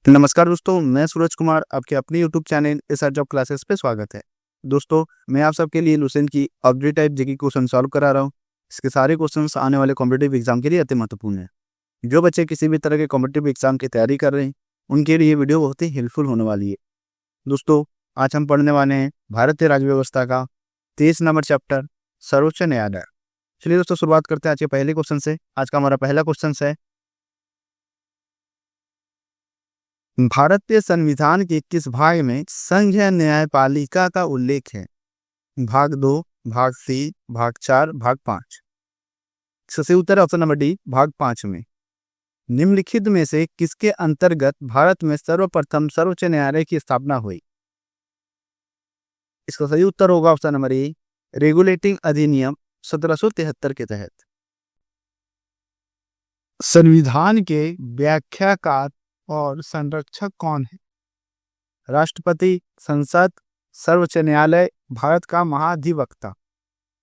नमस्कार दोस्तों, मैं सूरज कुमार आपके अपने YouTube channel SR job classes पे स्वागत है। दोस्तों, मैं आप सबके लिए लुसेंट की update type GK question solve करा रहा हूँ। इसके सारे क्वेश्चंस आने वाले कॉम्पिटिटिव एग्जाम के लिए अति महत्वपूर्ण है। जो बच्चे किसी भी तरह के कॉम्पिटिटिव एग्जाम की तैयारी कर रहे हैं, उनके लिए ये वीडियो बहुत ही हेल्पफुल होने वाली है। दोस्तों, आज हम पढ़ने वाले हैं भारतीय राज्य व्यवस्था का 23 नंबर चैप्टर सर्वोच्च न्यायालय। चलिए दोस्तों, शुरुआत करते हैं आज के पहले क्वेश्चन से। आज का हमारा पहला क्वेश्चन है, भारतीय संविधान के किस भाग में संघ न्यायपालिका का उल्लेख है? भाग 2, भाग 3, भाग 4, भाग 5। सही उत्तर ऑप्शन नंबर डी, भाग 5 में। निम्नलिखित में से किसके अंतर्गत भारत में सर्वप्रथम सर्वोच्च न्यायालय की स्थापना हुई? इसका सही उत्तर होगा ऑप्शन नंबर ए, रेगुलेटिंग अधिनियम 1773 के तहत। संविधान के व्याख्याकार और संरक्षक कौन है? राष्ट्रपति, संसद, सर्वोच्च न्यायालय, भारत का महाधिवक्ता।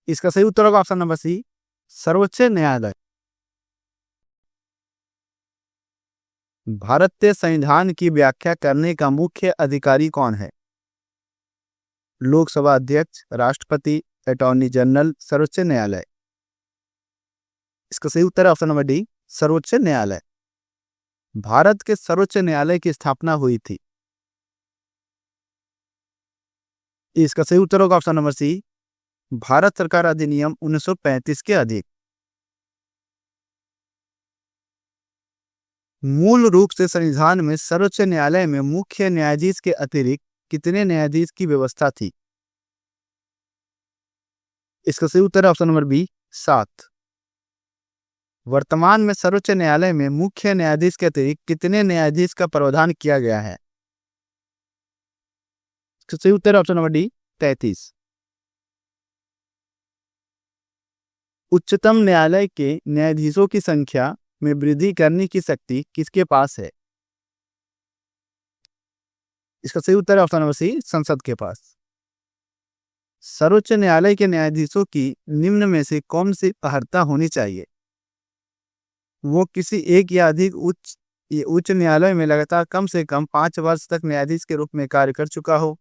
इसका सही उत्तर होगा ऑप्शन नंबर सी, सर्वोच्च न्यायालय। भारतीय संविधान की व्याख्या करने का मुख्य अधिकारी कौन है? लोकसभा अध्यक्ष, राष्ट्रपति, अटॉर्नी जनरल, सर्वोच्च न्यायालय। इसका सही उत्तर है ऑप्शन नंबर डी, सर्वोच्च न्यायालय। भारत के सर्वोच्च न्यायालय की स्थापना हुई थी। इसका सही उत्तर होगा ऑप्शन नंबर सी, भारत सरकार अधिनियम 1935 के अधीन। मूल रूप से संविधान में सर्वोच्च न्यायालय में मुख्य न्यायाधीश के अतिरिक्त कितने न्यायाधीश की व्यवस्था थी? इसका सही उत्तर है ऑप्शन नंबर बी, 7। वर्तमान में सर्वोच्च न्यायालय में मुख्य न्यायाधीश के अतिरिक्त कितने न्यायाधीश का प्रावधान किया गया है? सही उत्तर है ऑप्शन नंबर डी, 33। उच्चतम न्यायालय के न्यायाधीशों की संख्या में वृद्धि करने की शक्ति किसके पास है? इसका सही उत्तर है ऑप्शन नंबर सी, संसद के पास। सर्वोच्च न्यायालय के न्यायाधीशों की निम्न में से कौन सी अर्हता होनी चाहिए? वो किसी एक या अधिक उच्च न्यायालय में लगातार कम से कम 5 वर्ष तक न्यायाधीश के रूप में कार्य कर चुका हो।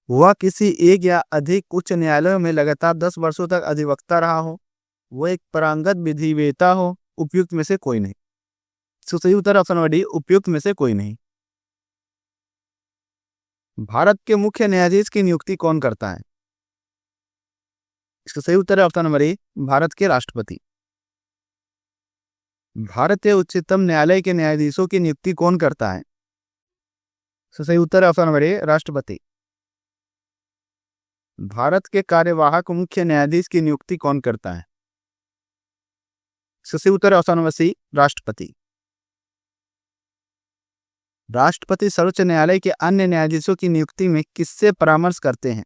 वह किसी एक या अधिक उच्च न्यायालयों में लगातार 10 वर्षों तक अधिवक्ता रहा हो। वह एक पारंगत विधिवेत्ता हो। उपयुक्त में से कोई नहीं। सही उत्तर ऑप्शन नंबर डी, उपयुक्त में से कोई नहीं। भारत के मुख्य न्यायाधीश की नियुक्ति कौन करता है? इसका सही उत्तर है ऑप्शन नंबर ए, भारत के राष्ट्रपति। भारतीय उच्चतम न्यायालय के न्यायाधीशों की नियुक्ति कौन करता है? सही उत्तर है ऑप्शन नंबर ए, राष्ट्रपति। भारत के कार्यवाहक मुख्य न्यायाधीश की नियुक्ति कौन करता है? सही उत्तर है ऑप्शन नंबर सी, राष्ट्रपति। राष्ट्रपति सर्वोच्च न्यायालय के अन्य न्यायाधीशों की नियुक्ति में किससे परामर्श करते हैं?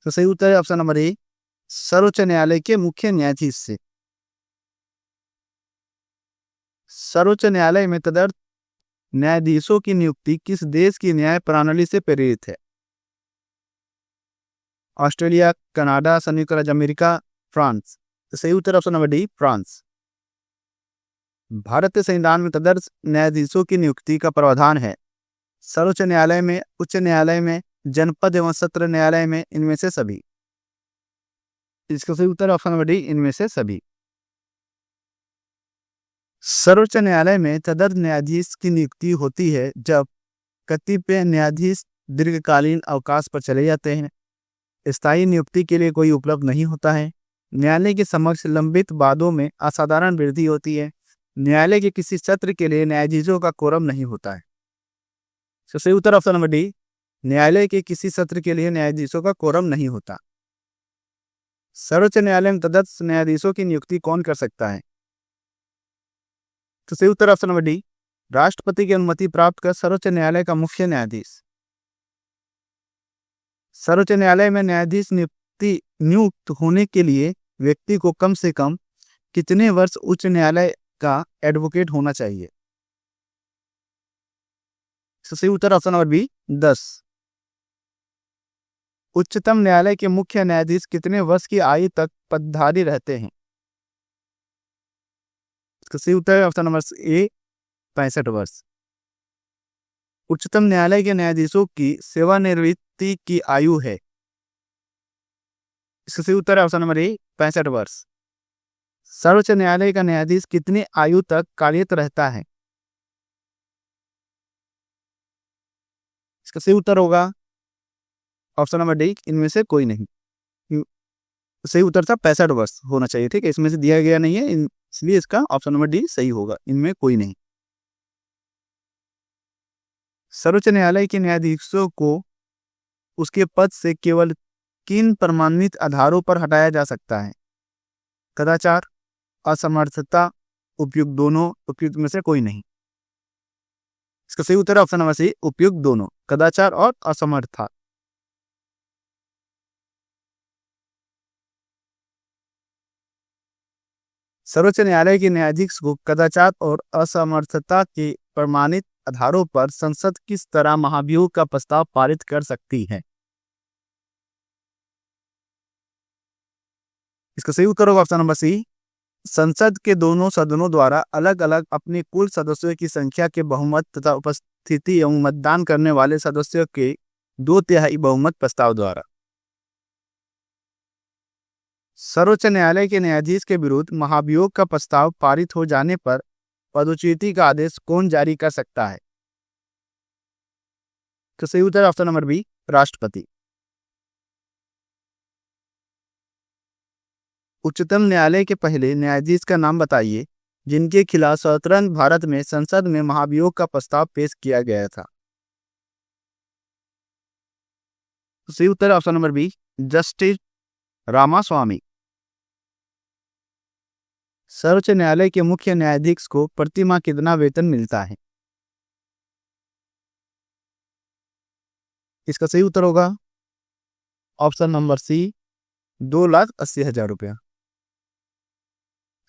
सही उत्तर है ऑप्शन नंबर ए, सर्वोच्च न्यायालय के मुख्य न्यायाधीश से। सर्वोच्च न्यायालय में तदर्थ न्यायाधीशों की नियुक्ति किस देश की न्याय प्रणाली से प्रेरित है? ऑस्ट्रेलिया, कनाडा, संयुक्त राज्य अमेरिका, फ्रांस। सही उत्तर ऑप्शन नंबर डी, फ्रांस। भारतीय संविधान में तदर्थ न्यायाधीशों की नियुक्ति का प्रावधान है सर्वोच्च न्यायालय में, उच्च न्यायालय में, जनपद एवं सत्र न्यायालय में, इनमें से सभी। इसका सही उत्तर ऑप्शन नंबर डी, इनमें से सभी। सर्वोच्च न्यायालय में तदर्थ न्यायाधीश की नियुक्ति होती है जब कतिपय न्यायाधीश दीर्घकालीन अवकाश पर चले जाते हैं, स्थायी नियुक्ति के लिए कोई उपलब्ध नहीं होता है, न्यायालय के समक्ष लंबित वादों में असाधारण वृद्धि होती है, न्यायालय के किसी सत्र के लिए न्यायाधीशों का कोरम नहीं होता है। सही उत्तर ऑप्शन नंबर डी, न्यायालय के किसी सत्र के लिए न्यायाधीशों का कोरम नहीं होता। सर्वोच्च न्यायालय में तदर्थ न्यायाधीशों की नियुक्ति कौन कर सकता है? सही उत्तर ऑप्शन नंबर डी, राष्ट्रपति की अनुमति प्राप्त कर सर्वोच्च न्यायालय का मुख्य न्यायाधीश। सर्वोच्च न्यायालय में न्यायाधीश नियुक्त होने के लिए व्यक्ति को कम से कम कितने वर्ष उच्च न्यायालय का एडवोकेट होना चाहिए? सही उत्तर ऑप्शन नंबर बी, 10। उच्चतम न्यायालय के मुख्य न्यायाधीश कितने वर्ष की आयु तक पदधारी रहते हैं? सही उत्तर है ऑप्शन नंबर ए, 65 वर्ष। उच्चतम न्यायालय के न्यायाधीशों की सेवानिवृत्ति की आयु है। इसका सही उत्तर है ऑप्शन नंबर ए 65 वर्ष। सर्वोच्च न्यायालय का न्यायाधीश कितनी आयु तक कार्यरत रहता है? इसका सही उत्तर होगा ऑप्शन नंबर डी, इनमें से कोई नहीं। सही उत्तर था 65 वर्ष होना चाहिए, ठीक है, इसमें से दिया गया नहीं है, इसलिए इसका ऑप्शन नंबर डी सही होगा, इनमें कोई नहीं। सर्वोच्च न्यायालय के न्यायाधीशों को उसके पद से केवल किन प्रमाणित आधारों पर हटाया जा सकता है? कदाचार, असमर्थता, उपयुक्त दोनों, उपयुक्त में से कोई नहीं। इसका सही उत्तर है ऑप्शन नंबर सी, उपयुक्त दोनों, कदाचार और असमर्थता। सर्वोच्च न्यायालय के न्यायाधीश को कदाचार और असमर्थता के प्रमाणित आधारों पर संसद किस तरह महाभियोग का प्रस्ताव पारित कर सकती है? इसका सही उत्तर होगा ऑप्शन नंबर सी, संसद के दोनों सदनों द्वारा अलग अलग अपने कुल सदस्यों की संख्या के बहुमत तथा उपस्थिति एवं मतदान करने वाले सदस्यों के 2/3 बहुमत प्रस्ताव द्वारा। सर्वोच्च न्यायालय के न्यायाधीश के विरुद्ध महाभियोग का प्रस्ताव पारित हो जाने पर पदच्युति का आदेश कौन जारी कर सकता है? तो सही उत्तर ऑप्शन नंबर बी, राष्ट्रपति। उच्चतम न्यायालय के पहले न्यायाधीश का नाम बताइए जिनके खिलाफ स्वतंत्र भारत में संसद में महाभियोग का प्रस्ताव पेश किया गया था। सही उत्तर option number B, justice Ramaswamy. सर्वोच्च न्यायालय के मुख्य न्यायाधीश को प्रति माह कितना वेतन मिलता है? इसका सही उत्तर होगा ऑप्शन नंबर सी, 2,80,000 रुपया।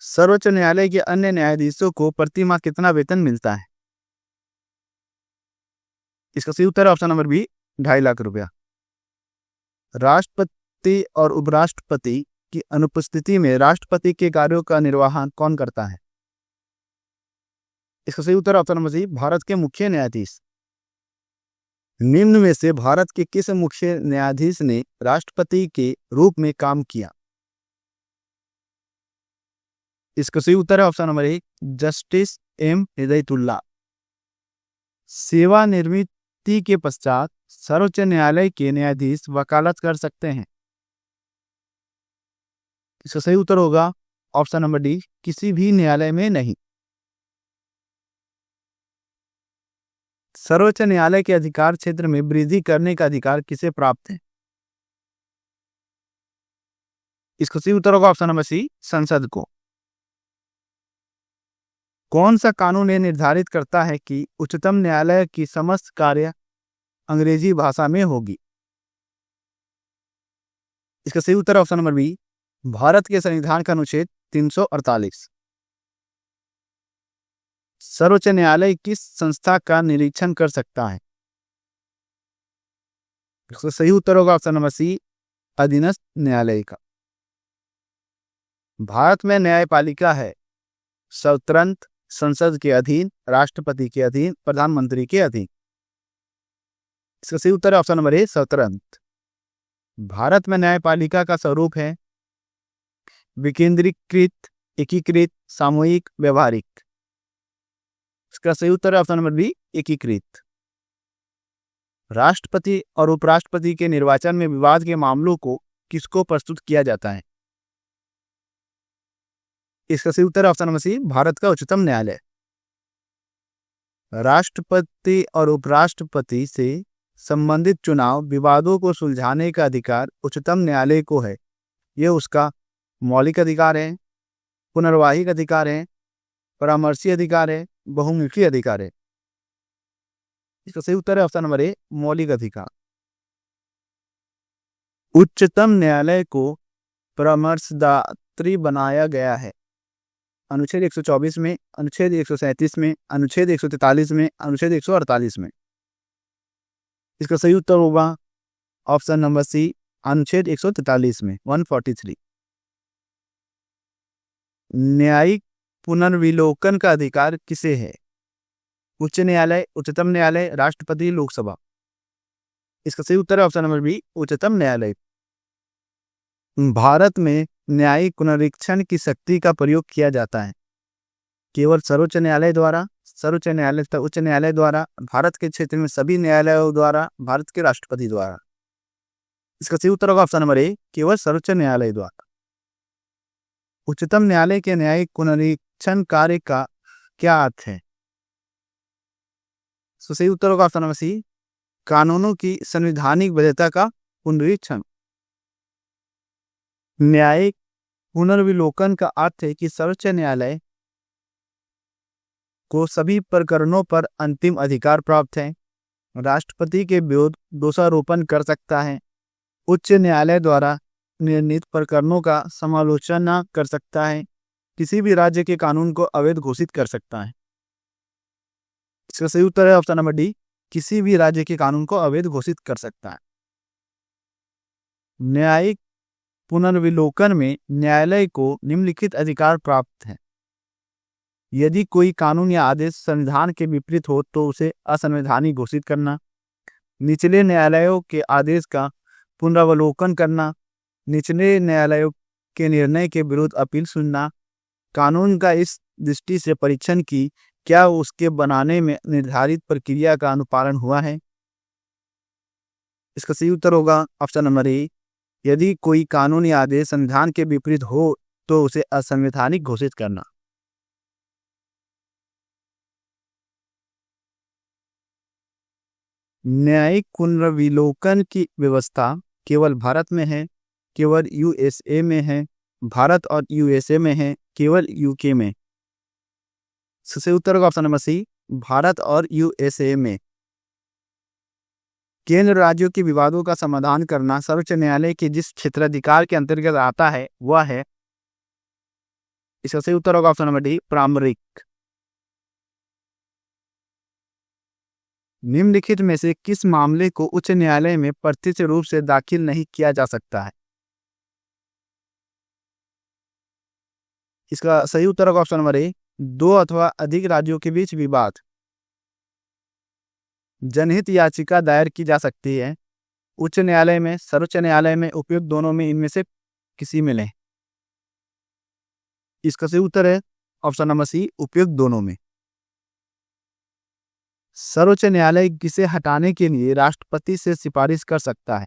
सर्वोच्च न्यायालय के अन्य न्यायाधीशों को प्रति माह कितना वेतन मिलता है? इसका सही उत्तर है ऑप्शन नंबर बी, 2.5 लाख रुपया। राष्ट्रपति और उपराष्ट्रपति की अनुपस्थिति में राष्ट्रपति के कार्यों का निर्वहन कौन करता है? इसका सही उत्तर ऑप्शन नंबर सी, भारत के मुख्य न्यायाधीश। निम्न में से भारत के किस मुख्य न्यायाधीश ने राष्ट्रपति के रूप में काम किया? इसका सही उत्तर है option number A, justice M Hidayatullah. सेवानिवृत्ति के पश्चात सर्वोच्च न्यायालय के न्यायाधीश वकालत कर सकते हैं। इसका सही उत्तर होगा ऑप्शन नंबर डी, किसी भी न्यायालय में नहीं। सर्वोच्च न्यायालय के अधिकार क्षेत्र में वृद्धि करने का अधिकार किसे प्राप्त है? इसका सही उत्तर होगा ऑप्शन नंबर सी, संसद को। कौन सा कानून यह निर्धारित करता है कि उच्चतम न्यायालय की समस्त कार्य अंग्रेजी भाषा में होगी? इसका सही उत्तर ऑप्शन नंबर बी, भारत के संविधान का अनुच्छेद 348। सर्वोच्च न्यायालय किस संस्था का निरीक्षण कर सकता है? इसका सही उत्तर होगा ऑप्शन नंबर सी, अधीनस्थ न्यायालय का। भारत में न्यायपालिका है स्वतंत्र, संसद के अधीन, राष्ट्रपति के अधीन, प्रधानमंत्री के अधीन। इसका सही उत्तर है ऑप्शन नंबर ए, स्वतंत्र। भारत में न्यायपालिका का स्वरूप है विकेंद्रीकृत, एकीकृत, सामूहिक, व्यवहारिक। इसका सही उत्तर है ऑप्शन नंबर बी, एकीकृत। राष्ट्रपति और उपराष्ट्रपति के निर्वाचन में विवाद के मामलों को किसको प्रस्तुत किया जाता है? इसका सही उत्तर ऑप्शन नंबर सी, भारत का उच्चतम न्यायालय। राष्ट्रपति और उपराष्ट्रपति से संबंधित चुनाव विवादों को सुलझाने का अधिकार उच्चतम न्यायालय को है। यह उसका मौलिक अधिकार है, पुनर्वाहिक अधिकार है, परामर्शी अधिकार है, बहुमुखी अधिकार है। इसका सही उत्तर है ऑप्शन नंबर ए, मौलिक अधिकार। उच्चतम न्यायालय को परामर्शदात्री बनाया गया है अनुच्छेद 124 में, अनुच्छेद 137 में, अनुच्छेद 143 में, अनुच्छेद 148 में। इसका सही उत्तर होगा ऑप्शन नंबर सी, अनुच्छेद 143 में, 143। न्यायिक पुनर्विलोकन का अधिकार किसे है? उच्च न्यायालय, उच्चतम न्यायालय, राष्ट्रपति, लोकसभा। इसका सही उत्तर है ऑप्शन नंबर बी, उच्चतम न्यायालय। भारत में न्यायिक पुनरीक्षण की शक्ति का प्रयोग किया जाता है केवल सर्वोच्च न्यायालय द्वारा, सर्वोच्च न्यायालय तथा उच्च न्यायालय द्वारा, भारत के क्षेत्र में सभी न्यायालयों द्वारा, भारत के राष्ट्रपति द्वारा। इसका सही उत्तर होगा ऑप्शन नंबर ए, केवल सर्वोच्च न्यायालय द्वारा। उच्चतम न्यायालय के न्यायिक पुनरीक्षण कार्य का क्या अर्थ है? सही उत्तर होगा ऑप्शन नंबर सी, कानूनों की संवैधानिक वैधता का पुनरीक्षण। न्यायिक पुनर्विलोकन का अर्थ है कि सर्वोच्च न्यायालय को सभी प्रकरणों पर अंतिम अधिकार प्राप्त है, राष्ट्रपति के विरुद्ध दोषारोपण कर सकता है, उच्च न्यायालय द्वारा निर्णीत प्रकरणों का समालोचना कर सकता है, किसी भी राज्य के कानून को अवैध घोषित कर सकता है। इसका सही उत्तर है ऑप्शन नंबर डी, किसी भी राज्य के कानून को अवैध घोषित कर सकता है। न्यायिक पुनर्विलोकन में न्यायालय को निम्नलिखित अधिकार प्राप्त है। यदि कोई कानून या आदेश संविधान के विपरीत हो तो उसे असंवैधानिक घोषित करना, निचले न्यायालयों के आदेश का पुनरावलोकन करना, निचले न्यायालयों के निर्णय के विरुद्ध अपील सुनना, कानून का इस दृष्टि से परीक्षण की क्या उसके बनाने में निर्धारित प्रक्रिया का अनुपालन हुआ है। इसका सही उत्तर होगा ऑप्शन नंबर ए, यदि कोई कानून या आदेश संविधान के विपरीत हो तो उसे असंवैधानिक घोषित करना। न्यायिक पुनर्विलोकन की व्यवस्था केवल भारत में है, केवल यूएसए में है, भारत और यूएसए में है, केवल यूके में। सही उत्तर होगा ऑप्शन नंबर सी, भारत और यूएसए में। केंद्र राज्यों के विवादों का समाधान करना सर्वोच्च न्यायालय के जिस क्षेत्राधिकार के अंतर्गत आता है वह है, इसका सही उत्तर होगा ऑप्शन नंबर डी, प्रारंभिक। निम्नलिखित में से किस मामले को उच्च न्यायालय में प्रत्यक्ष रूप से दाखिल नहीं किया जा सकता है? इसका सही उत्तर होगा ऑप्शन नंबर ए, दो अथवा अधिक राज्यों के बीच विवाद। जनहित याचिका दायर की जा सकती है उच्च न्यायालय में, सर्वोच्च न्यायालय में, उपयुक्त दोनों में, इनमें से किसी में नहीं। इसका सही उत्तर है ऑप्शन नंबर सी, उपयुक्त दोनों में। सर्वोच्च न्यायालय किसे हटाने के लिए राष्ट्रपति से सिफारिश कर सकता है?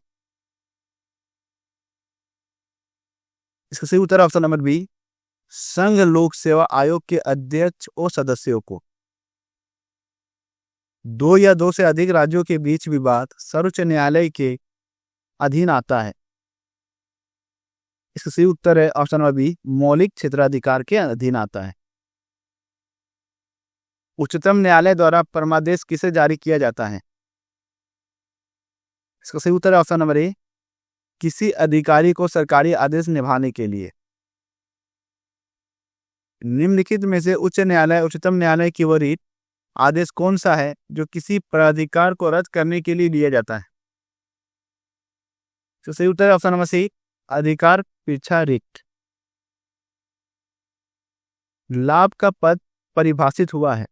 इसका सही उत्तर ऑप्शन नंबर बी, संघ लोक सेवा आयोग के अध्यक्ष और सदस्यों को। दो या दो से अधिक राज्यों के बीच विवाद सर्वोच्च न्यायालय के अधीन आता है। इसका सही उत्तर है ऑप्शन नंबर बी, मौलिक क्षेत्राधिकार के अधीन आता है। उच्चतम न्यायालय द्वारा परमादेश किसे जारी किया जाता है? इसका सही उत्तर है ऑप्शन नंबर ए, किसी अधिकारी को सरकारी आदेश निभाने के लिए। निम्नलिखित में से उच्च न्यायालय, उच्चतम न्यायालय की वरीयता आदेश कौन सा है जो किसी प्राधिकार को रद्द करने के लिए लिया जाता है? तो सही उत्तर है ऑप्शन नंबर सी, अधिकार परीक्षा रिट। लाभ का पद परिभाषित हुआ है।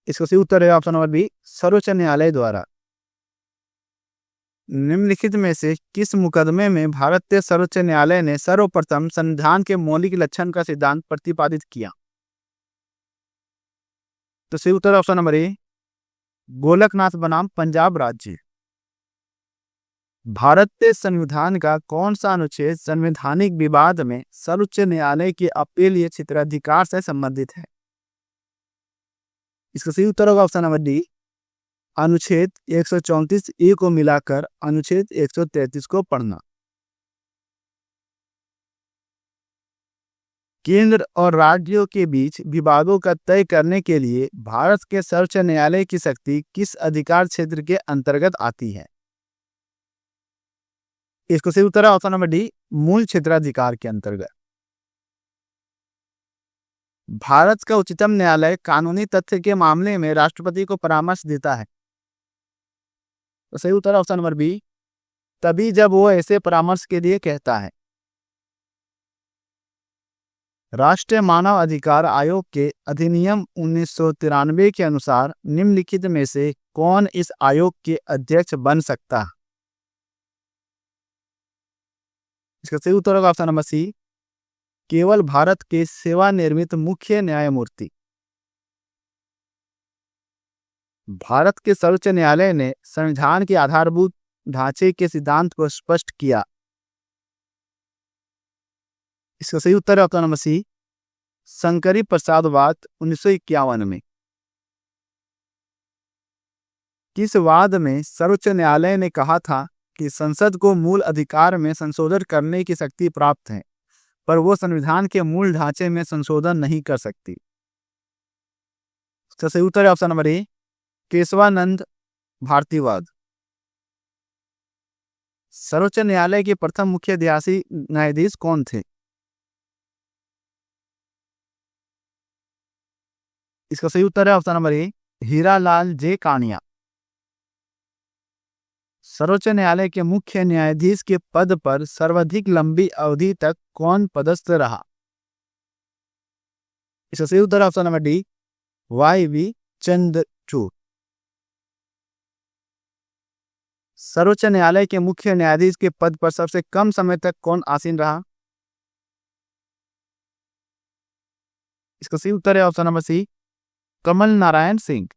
इसका सही उत्तर है ऑप्शन नंबर बी, सर्वोच्च न्यायालय द्वारा। निम्नलिखित में से किस मुकदमे में भारतीय सर्वोच्च न्यायालय ने सर्वप्रथम संविधान के मौलिक लक्षण का सिद्धांत प्रतिपादित किया? तो सही उत्तर ऑप्शन नंबर ए, गोलकनाथ बनाम पंजाब राज्य। भारतीय संविधान का कौन सा अनुच्छेद संवैधानिक विवाद में सर्वोच्च न्यायालय के अपीलीय क्षेत्राधिकार से संबंधित है? इसका सही उत्तर होगा ऑप्शन नंबर डी, अनुच्छेद 134 ए को मिलाकर अनुच्छेद 133 को पढ़ना। केंद्र और राज्यों के बीच विवादों का तय करने के लिए भारत के सर्वोच्च न्यायालय की शक्ति किस अधिकार क्षेत्र के अंतर्गत आती है? इसको सही उत्तर है ऑप्शन नंबर डी, मूल क्षेत्राधिकार के अंतर्गत। भारत का उच्चतम न्यायालय कानूनी तथ्य के मामले में राष्ट्रपति को परामर्श देता है। तो सही उत्तर ऑप्शन नंबर बी, तभी जब वो ऐसे परामर्श के लिए कहता है। राष्ट्रीय मानव अधिकार आयोग के अधिनियम 1993 के अनुसार निम्नलिखित में से कौन इस आयोग के अध्यक्ष बन सकता है? इसका सही उत्तर होगा ऑप्शन नंबर सी, केवल भारत के सेवानिवृत्त मुख्य न्यायमूर्ति। भारत के सर्वोच्च न्यायालय ने संविधान के आधारभूत ढांचे के सिद्धांत को स्पष्ट किया। इसका सही उत्तर है ऑप्शन नंबर सी, शंकरी प्रसादवाद 1951 में। किस वाद में सर्वोच्च न्यायालय ने कहा था कि संसद को मूल अधिकार में संशोधन करने की शक्ति प्राप्त है, पर वो संविधान के मूल ढांचे में संशोधन नहीं कर सकती? इसका सही उत्तर है ऑप्शन नंबर ए, केशवानंद भारतीवाद। सर्वोच्च न्यायालय के प्रथम मुख्य न्यायाधीश कौन थे? इसका सही उत्तर है ऑप्शन नंबर ए, हीरालाल जे कानिया। सर्वोच्च न्यायालय के मुख्य न्यायाधीश के पद पर सर्वाधिक लंबी अवधि तक कौन पदस्थ रहा? इसका सही उत्तर है ऑप्शन नंबर डी, वाई.वी. चंद्रचूड़। सर्वोच्च न्यायालय के मुख्य न्यायाधीश के पद पर सबसे कम समय तक कौन आसीन रहा? इसका सही उत्तर है option number C, Kamal Narayan Singh.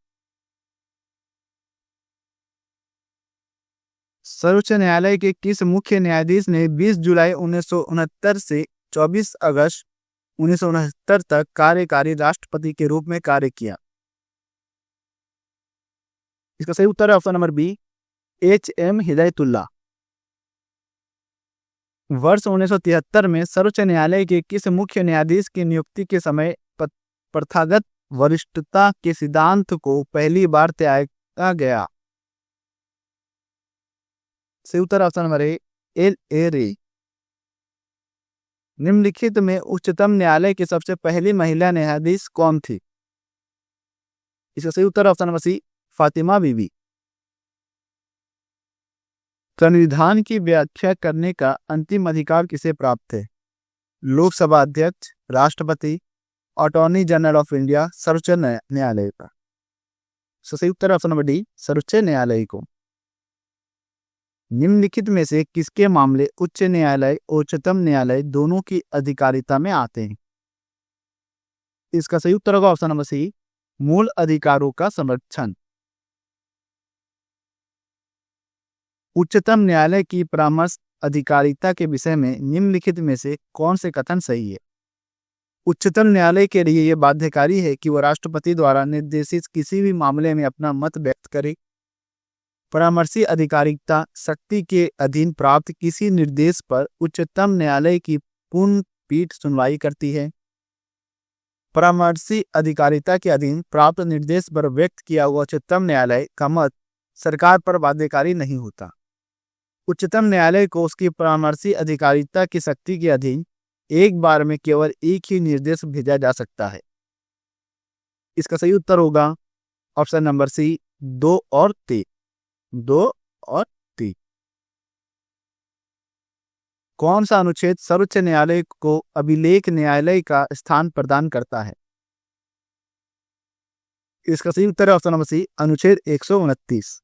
सर्वोच्च न्यायालय के किस मुख्य न्यायाधीश ने 20 जुलाई 1969 से 24 अगस्त 1969 तक कार्यकारी राष्ट्रपति के रूप में कार्य किया? इसका सही उत्तर है option number B, H.M. Hidayatullah. वर्ष 1973 में सर्वोच्च न्यायालय के किस मुख्य न्यायाधीश की नियुक्ति के समय प्रथागत वरिष्ठता के सिद्धांत को पहली बार त्यागा गया? सही उत्तर ऑप्शन नंबर ए, L.A. रे। निम्नलिखित में उच्चतम न्यायालय की सबसे पहली महिला न्यायाधीश कौन थी? इसका सही उत्तर ऑप्शन नंबर सी, फातिमा बीबी। संविधान की व्याख्या करने का अंतिम अधिकार किसे प्राप्त है? लोकसभा अध्यक्ष, राष्ट्रपति, अटॉर्नी जनरल ऑफ इंडिया, सर्वोच्च न्यायालय का? सही उत्तर ऑप्शन नंबर डी, सर्वोच्च न्यायालय को। निम्नलिखित में से किसके मामले उच्च न्यायालय और उच्चतम न्यायालय दोनों की अधिकारिता में आते हैं? इसका सही उत्तर होगा ऑप्शन नंबर सी, मूल अधिकारों का संरक्षण। उच्चतम न्यायालय की परामर्श अधिकारिता के विषय में निम्नलिखित में से कौन से कथन सही है? उच्चतम न्यायालय के लिए यह बाध्यकारी है कि वह राष्ट्रपति द्वारा निर्देशित किसी भी मामले में अपना मत व्यक्त करे। परामर्शी अधिकारिता शक्ति के अधीन प्राप्त किसी निर्देश पर उच्चतम न्यायालय की पूर्ण पीठ सुनवाई करती है। परामर्शी अधिकारिता के अधीन प्राप्त निर्देश पर व्यक्त किया हुआ उच्चतम न्यायालय का मत सरकार पर बाध्यकारी नहीं होता। उच्चतम न्यायालय को उसकी परामर्शी अधिकारिता की शक्ति के अधीन एक बार में केवल एक ही निर्देश भेजा जा सकता है। इसका सही उत्तर होगा ऑप्शन नंबर सी, 2 और 3। कौन सा अनुच्छेद सर्वोच्च न्यायालय को अभिलेख न्यायालय का स्थान प्रदान करता है? इसका सही उत्तर है ऑप्शन नंबर सी, अनुच्छेद 129।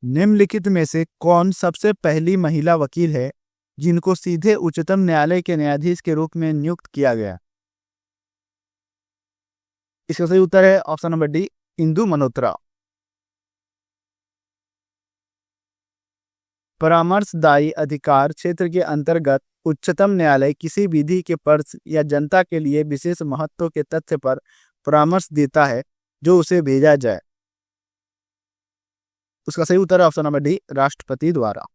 निम्नलिखित में से कौन सबसे पहली महिला वकील है जिनको सीधे उच्चतम न्यायालय के न्यायाधीश के रूप में नियुक्त किया गया? इसका सही उत्तर है option number D, Indu Malhotra. परामर्शदायी अधिकार क्षेत्र के अंतर्गत उच्चतम न्यायालय किसी विधि के पक्ष या जनता के लिए विशेष महत्व के तथ्य पर परामर्श देता है जो उसे भेजा जाए। उसका सही उत्तर है ऑप्शन नंबर डी, राष्ट्रपति द्वारा।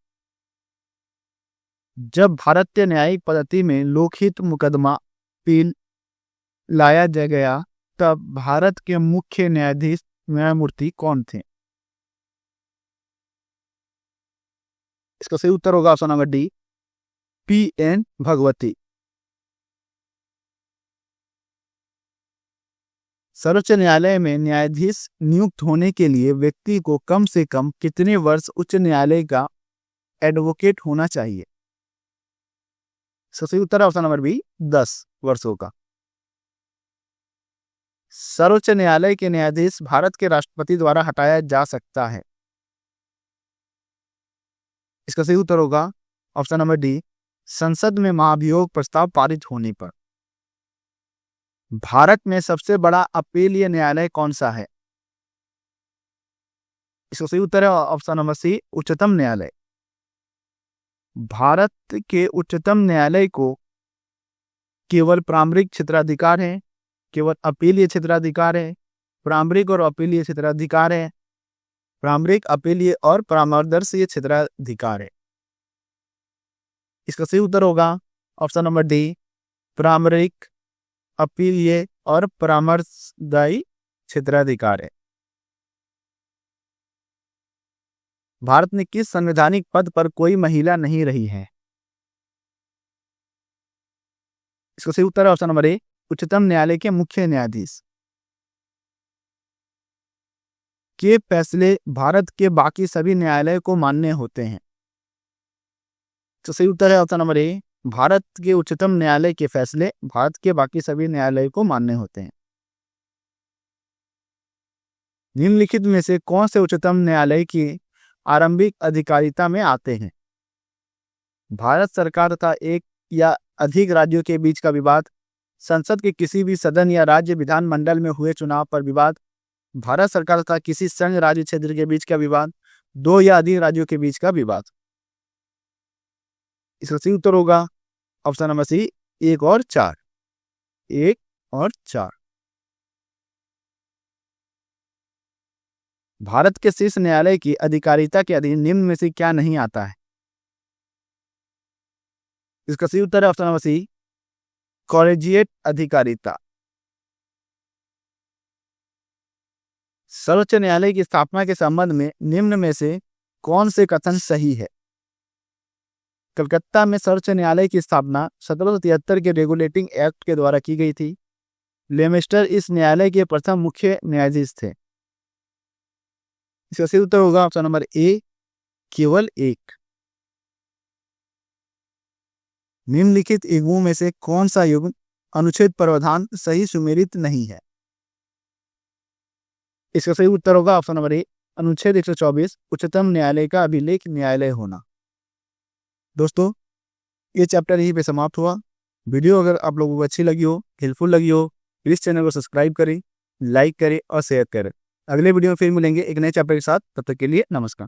जब भारतीय न्यायिक पद्धति में लोकहित मुकदमा अपील लाया गया तब भारत के मुख्य न्यायमूर्ति कौन थे? इसका सही उत्तर होगा option number D, P.N. Bhagwati. सर्वोच्च न्यायालय में न्यायाधीश नियुक्त होने के लिए व्यक्ति को कम से कम कितने वर्ष उच्च न्यायालय का एडवोकेट होना चाहिए? इसका सही उत्तर है ऑप्शन नंबर बी 10 वर्षों का। सर्वोच्च न्यायालय के न्यायाधीश भारत के राष्ट्रपति द्वारा हटाया जा सकता है। इसका सही उत्तर होगा ऑप्शन नंबर डी, संसद में महाभियोग प्रस्ताव पारित होने पर। भारत में सबसे बड़ा अपीलीय न्यायालय कौन सा है? इसका सही उत्तर है ऑप्शन नंबर सी, उच्चतम न्यायालय। भारत के उच्चतम न्यायालय को केवल प्रारंभिक क्षेत्राधिकार है, केवल अपीलीय क्षेत्राधिकार है, प्रारंभिक और अपीलीय क्षेत्राधिकार है, प्रारंभिक, अपीलीय और परामर्शदर्शी क्षेत्राधिकार है। इसका सही उत्तर होगा ऑप्शन नंबर डी, प्रारंभिक, अपीलीय और परामर्शदायी क्षेत्राधिकार है। भारत में किस संवैधानिक पद पर कोई महिला नहीं रही है? इसका सही उत्तर है ऑप्शन नंबर ए, उच्चतम न्यायालय के मुख्य न्यायाधीश। के फैसले भारत के बाकी सभी न्यायालय को मान्य होते हैं। तो सही उत्तर है ऑप्शन नंबर ए, भारत के उच्चतम न्यायालय के फैसले भारत के बाकी सभी न्यायालय को मान्य होते हैं। निम्नलिखित में से कौन से उच्चतम न्यायालय की आरंभिक अधिकारिता में आते हैं? भारत सरकार तथा एक या अधिक राज्यों के बीच का विवाद, संसद के किसी भी सदन या राज्य विधानमंडल में हुए चुनाव पर विवाद, भारत सरकार तथा किसी संघ राज्य क्षेत्र के बीच का विवाद, दो या अधिक राज्यों के बीच का विवाद। इसका सही उत्तर होगा ऑप्शन नंबर सी, 1 और 4। 1 और 4। भारत के शीर्ष न्यायालय की अधिकारिता के अधीन निम्न में से क्या नहीं आता है? इसका सही उत्तर है ऑप्शन नंबर सी, कॉलेजिएट अधिकारिता। सर्वोच्च न्यायालय की स्थापना के संबंध में निम्न में से कौन से कथन सही है? कलकत्ता में सर्वोच्च न्यायालय की स्थापना 1773 के रेगुलेटिंग एक्ट के द्वारा की गई थी। लेमेस्टर इस न्यायालय के प्रथम मुख्य न्यायाधीश थे। इसका सही उत्तर होगा ऑप्शन नंबर ए, केवल 1। निम्नलिखित युग्मों में से कौन सा युग्म अनुच्छेद प्रावधान सही सुमेलित नहीं है? इसका सही उत्तर होगा ऑप्शन नंबर ए, अनुच्छेद 124, उच्चतम न्यायालय का अभिलेख न्यायालय होना। दोस्तों, ये चैप्टर यहीं पे समाप्त हुआ। वीडियो अगर आप लोगों को अच्छी लगी हो, हेल्पफुल लगी हो, प्लीज चैनल को सब्सक्राइब करें, लाइक करें और शेयर करें। अगले वीडियो में फिर मिलेंगे एक नए चैप्टर के साथ। तब तक के लिए नमस्कार।